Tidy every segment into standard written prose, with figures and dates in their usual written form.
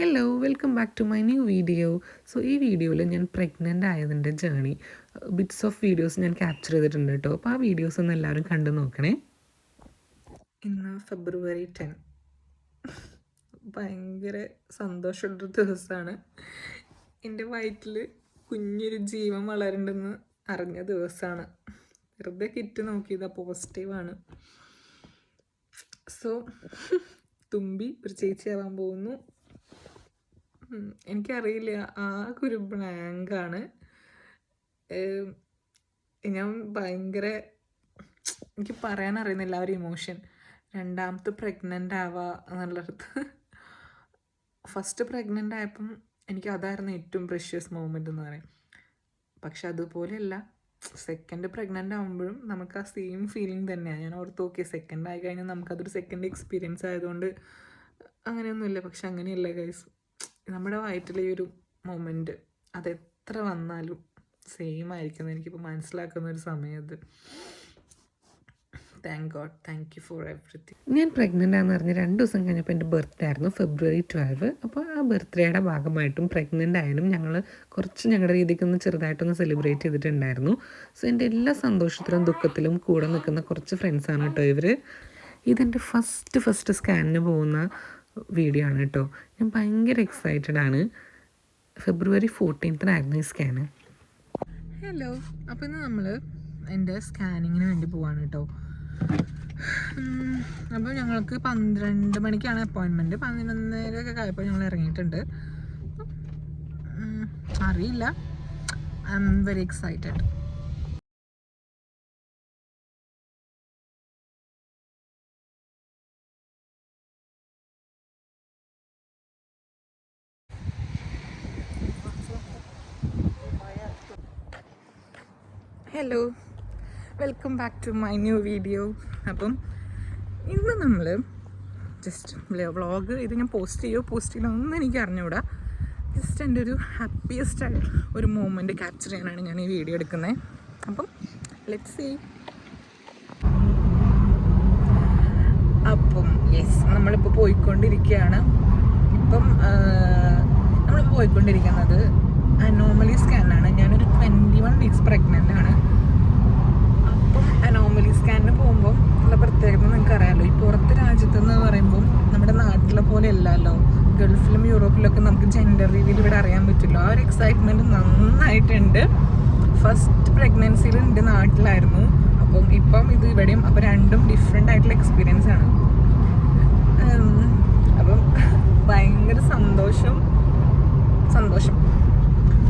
Hello welcome back to my new video. So ഈ വീഡിയോയിൽ ഞാൻ പ്രഗ്നൻ്റ് ആയതിൻ്റെ ജേണി ബിറ്റ്സ് ഓഫ് വീഡിയോസ് ഞാൻ ക്യാപ്ചർ ചെയ്തിട്ടുണ്ട് കേട്ടോ. അപ്പോൾ ആ വീഡിയോസ് ഒന്ന് എല്ലാവരും കണ്ടു നോക്കണേ. ഇന്ന് ഫെബ്രുവരി 10, ഭയങ്കര സന്തോഷമുള്ളൊരു ദിവസമാണ്. എൻ്റെ വയറ്റിൽ കുഞ്ഞൊരു ജീവൻ വളരുന്നുണ്ടെന്ന് അറിഞ്ഞ ദിവസമാണ്. വെറുതെ കിറ്റ് നോക്കിയതാണ്, പോസിറ്റീവാണ്. സോ തുമ്പി ഒരു ചേച്ചിയാവാൻ പോകുന്നു. എനിക്കറിയില്ല, ആകെ ഒരു ബ്ലാങ്കാണ്. ഞാൻ ഭയങ്കര എനിക്ക് പറയാനറിയുന്നില്ല ആ ഒരു ഇമോഷൻ. രണ്ടാമത്തെ പ്രഗ്നൻ്റ് ആവുക എന്നുള്ളടത്ത് ഫസ്റ്റ് പ്രഗ്നൻ്റ് ആയപ്പം എനിക്ക് അതായിരുന്നു ഏറ്റവും പ്രഷ്യസ് മൊമെൻ്റ് എന്ന് പറയും. പക്ഷെ അതുപോലെയല്ല, സെക്കൻഡ് പ്രഗ്നൻ്റ് ആകുമ്പോഴും നമുക്ക് ആ സെയിം ഫീലിംഗ് തന്നെയാണ്. ഞാൻ ഓർത്ത് ഓക്കെ, സെക്കൻഡ് ആയി കഴിഞ്ഞാൽ നമുക്കതൊരു സെക്കൻഡ് എക്സ്പീരിയൻസ് ആയതുകൊണ്ട് അങ്ങനെയൊന്നുമില്ല. പക്ഷെ അങ്ങനെയല്ല ഗൈസ്, നമ്മുടെ വയറ്റിലെ ഈ ഒരു മൊമെൻറ്റ് അതെത്ര വന്നാലും സെയിം ആയിരിക്കും എനിക്കിപ്പോൾ മനസ്സിലാക്കുന്ന ഒരു സമയം അത്. Thank God, thank you for everything. ഞാൻ പ്രഗ്നൻ്റ് ആണെന്ന് പറഞ്ഞ് 2 ദിവസം കഴിഞ്ഞപ്പോൾ എൻ്റെ ബർത്ത്ഡേ ആയിരുന്നു, ഫെബ്രുവരി 12. അപ്പോൾ ആ ബർത്ത്ഡേയുടെ ഭാഗമായിട്ടും പ്രഗ്നൻ്റ് ആയാലും ഞങ്ങൾ കുറച്ച് ഞങ്ങളുടെ രീതിക്കൊന്ന് ചെറുതായിട്ടൊന്ന് സെലിബ്രേറ്റ് ചെയ്തിട്ടുണ്ടായിരുന്നു. സോ എൻ്റെ എല്ലാ സന്തോഷത്തിലും ദുഃഖത്തിലും കൂടെ നിൽക്കുന്ന കുറച്ച് ഫ്രണ്ട്സാണ് കേട്ടോ ഇവർ. ഇതെൻ്റെ ഫസ്റ്റ് സ്കാനിന് പോകുന്ന വീഡിയോ ആണ് കേട്ടോ. ഞാൻ ഭയങ്കര എക്സൈറ്റഡ് ആണ്. ഫെബ്രുവരി 14 ഈ സ്കാന്. ഹലോ, അപ്പോൾ ഇന്ന് നമ്മൾ എൻ്റെ സ്കാനിങ്ങിന് വേണ്ടി പോവാണ് കേട്ടോ. അപ്പോൾ ഞങ്ങൾക്ക് 12 മണിക്കാണ് അപ്പോയിൻമെൻറ്റ്. 11:30 ആയപ്പോൾ ഞങ്ങൾ ഇറങ്ങിയിട്ടുണ്ട്. അറിയില്ല, I am very excited. Hello, welcome back to my new video. അപ്പം ഇന്ന് നമ്മൾ ജസ്റ്റ് വ്ളോഗ് ഇത് ഞാൻ പോസ്റ്റ് ചെയ്യില്ല ഒന്നും എനിക്ക് അറിഞ്ഞുകൂടാ. ജസ്റ്റ് എൻ്റെ ഒരു ഹാപ്പിയസ്റ്റ് ആയിട്ട് ഒരു മൂമെൻറ്റ് ക്യാപ്ചർ ചെയ്യാനാണ് ഞാൻ ഈ വീഡിയോ എടുക്കുന്നത്. അപ്പം ലെറ്റ്സ് സീ. അപ്പം യെസ്, നമ്മളിപ്പോൾ പോയിക്കൊണ്ടിരിക്കുകയാണ്. ഇപ്പം നമ്മളിപ്പോൾ പോയിക്കൊണ്ടിരിക്കുന്നത് അനോമലി സ്കാനാണ്. ഞാനൊരു 21 വീക്സ് പ്രഗ്നൻ്റ് ആണ്. അപ്പം അനോമലി സ്കാനിന് പോകുമ്പം ഉള്ള പ്രത്യേകത നിങ്ങൾക്ക് അറിയാമല്ലോ. ഈ പുറത്ത് രാജ്യത്തെന്ന് പറയുമ്പം നമ്മുടെ നാട്ടിലെ പോലെ അല്ലല്ലോ. ഗൾഫിലും യൂറോപ്പിലൊക്കെ നമുക്ക് ജെൻഡർ രീതിയിൽ ഇവിടെ അറിയാൻ പറ്റില്ല. ആ ഒരു എക്സൈറ്റ്മെൻറ്റ് നന്നായിട്ടുണ്ട്. ഫസ്റ്റ് പ്രഗ്നൻസിയിൽ എൻ്റെ നാട്ടിലായിരുന്നു, അപ്പം ഇപ്പം ഇത് ഇവിടെയും. അപ്പം രണ്ടും ഡിഫറെൻ്റ് ആയിട്ടുള്ള എക്സ്പീരിയൻസ് ആണ്. അപ്പം ഭയങ്കര സന്തോഷം.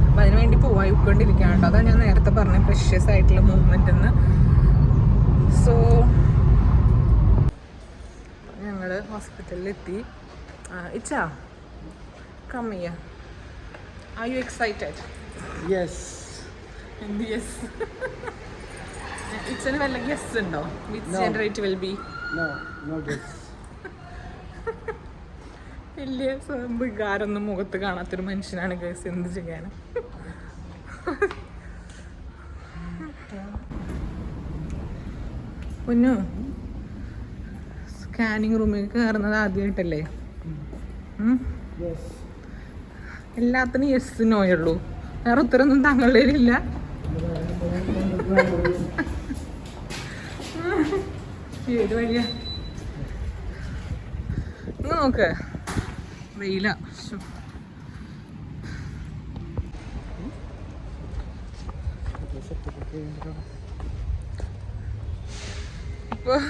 അപ്പം അതിനുവേണ്ടി പോയിക്കൊണ്ടിരിക്കുകയാണ് കേട്ടോ. അതാണ് ഞാൻ നേരത്തെ പറഞ്ഞ പ്രഷ്യസ് ആയിട്ടുള്ള മൂവ്മെൻ്റ് എന്ന്. സോ ഞങ്ങൾ ഹോസ്പിറ്റലിലെത്തി. ഇച്ചാ, come here. Are you excited? Yes. എന്ത് യെസ്? ഇച്ചന് വല്ല ഗെസ് ഉണ്ടോ? Which gender it will be? No guess. വലിയ വികാരമൊന്നും മുഖത്ത് കാണാത്തൊരു മനുഷ്യനാണ് ഗസ്. എന്ത് ചെയ്യാനും. പൊന്നു, സ്കാനിങ് റൂമിൽ കയറുന്നത് ആദ്യമായിട്ടല്ലേ? എല്ലാത്തിനും യെസ് നോയുള്ളൂ, വേറെ ഉത്തരമൊന്നും താങ്കളുടെ ഇല്ല. ഏത് വഴിയാ നോക്ക്, വെയില. ഇപ്പോൾ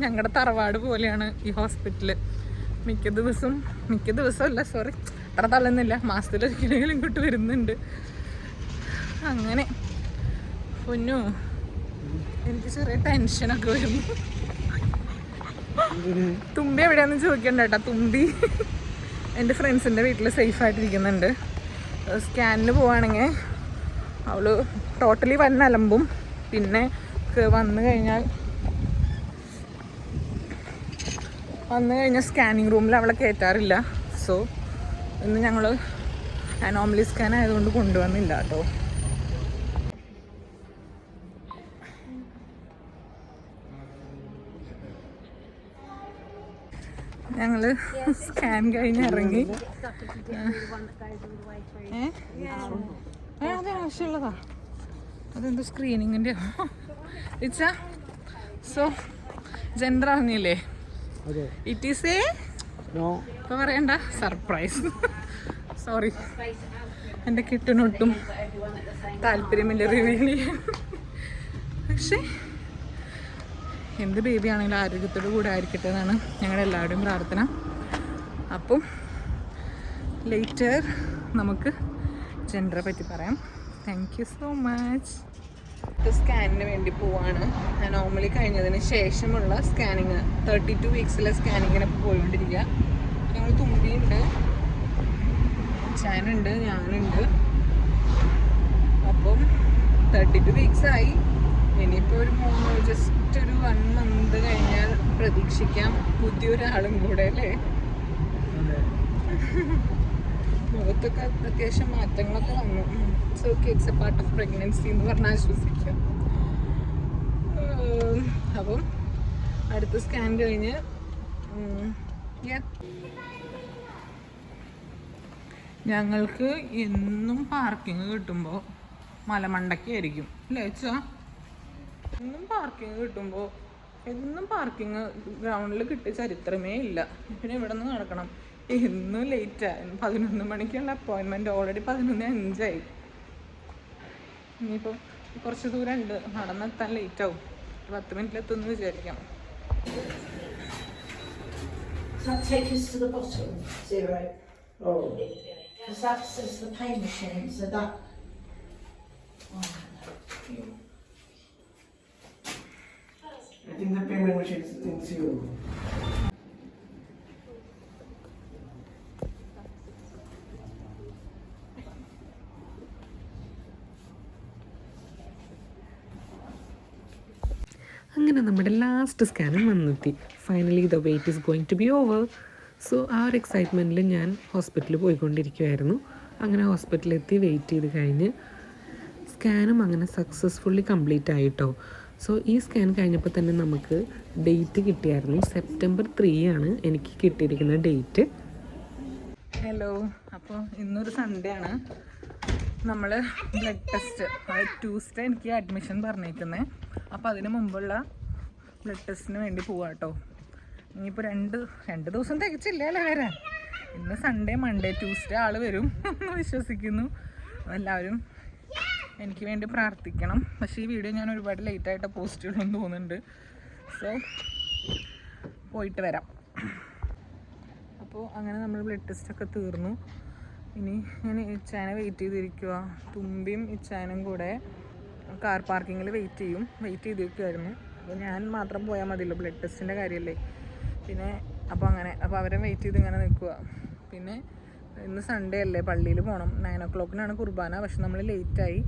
ഞങ്ങളുടെ തറവാട് പോലെയാണ് ഈ ഹോസ്പിറ്റല്. മിക്ക ദിവസമല്ല, സോറി, അത്ര തള്ളുന്നില്ല, മാസത്തിലൊരിക്കലെങ്കിലും ഇങ്ങോട്ട് വരുന്നുണ്ട്. അങ്ങനെ പൊന്നു, എനിക്ക് ചെറിയ ടെൻഷനൊക്കെ വരുന്നു. തുമ്പി എവിടെയാണെന്ന് ചോദിക്കണ്ട കേട്ടോ. തുമ്പി എൻ്റെ ഫ്രണ്ട്സിൻ്റെ വീട്ടിൽ സേഫായിട്ടിരിക്കുന്നുണ്ട്. സ്കാനിന് പോവുകയാണെങ്കിൽ അവൾ ടോട്ടലി അലമ്പും. പിന്നെ വന്നു കഴിഞ്ഞാൽ സ്കാനിങ് റൂമിൽ അവളെ കയറ്റാറില്ല. സോ ഇന്ന് ഞങ്ങൾ അനോമലി സ്കാൻ ആയതുകൊണ്ട് കൊണ്ടുവന്നില്ല കേട്ടോ. ഞങ്ങൾ സ്കാൻ കഴിഞ്ഞ് ഇറങ്ങി. അത് ആവശ്യമുള്ളതാ. അതെന്തോ സ്ക്രീനിങ്ങിൻ്റെ ഇച്ചാ. സോ ജെൻഡർ അറിഞ്ഞില്ലേ? ഇറ്റ് ഈസ് എ ഇപ്പൊ പറയണ്ട, സർപ്രൈസ്. സോറി, എൻ്റെ കിട്ടനൊട്ടും താല്പര്യമില്ല റിവീൽ ചെയ്യാൻ. പക്ഷേ എന്ത് ബേബി ആണെങ്കിലും ആരോഗ്യത്തോടു കൂടെ ആയിരിക്കട്ടെ എന്നാണ് ഞങ്ങളുടെ എല്ലാവരുടെയും പ്രാർത്ഥന. അപ്പം ലേറ്റർ നമുക്ക് ജെൻഡറെ പറ്റി പറയാം. Thank you so much. സ്കാനിന് വേണ്ടി പോവാണ്. ഞാൻ നോർമലി കഴിഞ്ഞതിന് ശേഷമുള്ള സ്കാനിങ് 32 വീക്സിലെ സ്കാനിങ്ങിന് പോയിക്കൊണ്ടിരിക്കുക. ഞങ്ങൾ തുമ്പിയുണ്ട്, ചാനുണ്ട്, ഞാനുണ്ട്. അപ്പം 32 വീക്സ് ആയി. ഇനിയിപ്പോൾ ജസ്റ്റ് ഒരു 1 മന്ത് കഴിഞ്ഞാൽ പ്രതീക്ഷിക്കാം പുതിയൊരാളും കൂടെ അല്ലേ. മുഖത്തൊക്കെ അത്യാവശ്യം മാറ്റങ്ങളൊക്കെ വന്നു. So it's A part of pregnancy എന്ന് പറഞ്ഞാൽ ആശ്വസിക്കാം. അപ്പം അടുത്ത സ്കാൻ കഴിഞ്ഞ് ഞങ്ങൾക്ക് എന്നും പാർക്കിങ് കിട്ടുമ്പോൾ മലമണ്ടയ്ക്കായിരിക്കും അല്ലേ വെച്ചാ. എന്നും പാർക്കിങ് കിട്ടുമ്പോൾ എന്നും പാർക്കിങ് ഗ്രൗണ്ടിൽ കിട്ടിയ ചരിത്രമേ ഇല്ല. പിന്നെ ഇവിടെ നിന്ന് നടക്കണം. എന്നും ലേറ്റായി. 11 മണിക്കുള്ള അപ്പോയിൻമെൻറ്റ് ഓൾറെഡി 11:05. ഇനിയിപ്പോൾ കുറച്ച് ദൂരം ഉണ്ട്, നടന്നെത്താൻ ലേറ്റാവും. 10 മിനിറ്റിലെത്തുമെന്ന് വിചാരിക്കാം. Take us to the bottom, 0. Oh. Because that's the pain machine, so that... Oh. I think the payment machine is in 0. അങ്ങനെ നമ്മുടെ ലാസ്റ്റ് സ്കാനും വന്നെത്തി. Finally the wait is going to be over. So ആ ഒരു എക്സൈറ്റ്മെൻറ്റിൽ ഞാൻ ഹോസ്പിറ്റലിൽ പോയിക്കൊണ്ടിരിക്കുമായിരുന്നു. അങ്ങനെ ഹോസ്പിറ്റലിലെത്തി wait ചെയ്ത് കഴിഞ്ഞ് സ്കാനും അങ്ങനെ സക്സസ്ഫുള്ളി കംപ്ലീറ്റ് ആയിട്ടോ. സോ ഈ സ്കാൻ കഴിഞ്ഞപ്പോൾ തന്നെ നമുക്ക് ഡേറ്റ് കിട്ടിയായിരുന്നു. September 3 ആണ് എനിക്ക് കിട്ടിയിരിക്കുന്ന ഡേറ്റ്. ഹലോ, അപ്പോൾ ഇന്നൊരു സൺഡേ ആണ്. നമ്മൾ ബ്ലഡ് ടെസ്റ്റ്, അത് ട്യൂസ്ഡേ എനിക്ക് അഡ്മിഷൻ പറഞ്ഞേക്കുന്നത്. അപ്പോൾ അതിന് മുമ്പുള്ള ബ്ലഡ് ടെസ്റ്റിന് വേണ്ടി പോവാം കേട്ടോ. ഇനിയിപ്പോൾ രണ്ട് ദിവസം തികച്ചില്ലല്ലോ വരാൻ. ഇന്ന് സൺഡേ, മൺഡേ, ട്യൂസ്ഡേ ആൾ വരും എന്ന് വിശ്വസിക്കുന്നു. എല്ലാവരും എനിക്ക് വേണ്ടി പ്രാർത്ഥിക്കണം. പക്ഷേ ഈ വീഡിയോ ഞാൻ ഒരുപാട് ലേറ്റായിട്ട് പോസ്റ്റ് ചെയ്യണമെന്ന് തോന്നുന്നുണ്ട്. സോ പോയിട്ട് വരാം. അപ്പോൾ അങ്ങനെ നമ്മൾ ബ്ലഡ് ടെസ്റ്റൊക്കെ തീർന്നു. ഇനി ഞാൻ ഇച്ചാനെ വെയിറ്റ് ചെയ്തിരിക്കുക. തുമ്പിയും ഇച്ചാനും കൂടെ കാർ പാർക്കിങ്ങിൽ വെയിറ്റ് ചെയ്തിരിക്കുമായിരുന്നു. അപ്പോൾ ഞാൻ മാത്രം പോയാൽ മതിയല്ലോ, ബ്ലഡ് ടെസ്റ്റിൻ്റെ കാര്യമല്ലേ. പിന്നെ അപ്പോൾ അവരെ വെയിറ്റ് ചെയ്ത് ഇങ്ങനെ നിൽക്കുക. പിന്നെ ഇന്ന് സൺഡേ അല്ലേ, പള്ളിയിൽ പോകണം. 9 o'clock കുർബാന. പക്ഷെ നമ്മൾ ലേറ്റായി.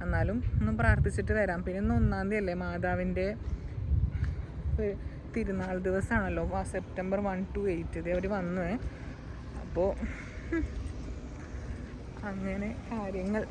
എന്നാലും ഒന്ന് പ്രാർത്ഥിച്ചിട്ട് വരാം. പിന്നെ ഇന്ന് 1-ാം തീയതി അല്ലേ, മാതാവിൻ്റെ തിരുനാൾ ദിവസമാണല്ലോ. September 1 to 8 അവർ വന്നു. അപ്പോൾ അങ്ങനെ കാര്യങ്ങൾ.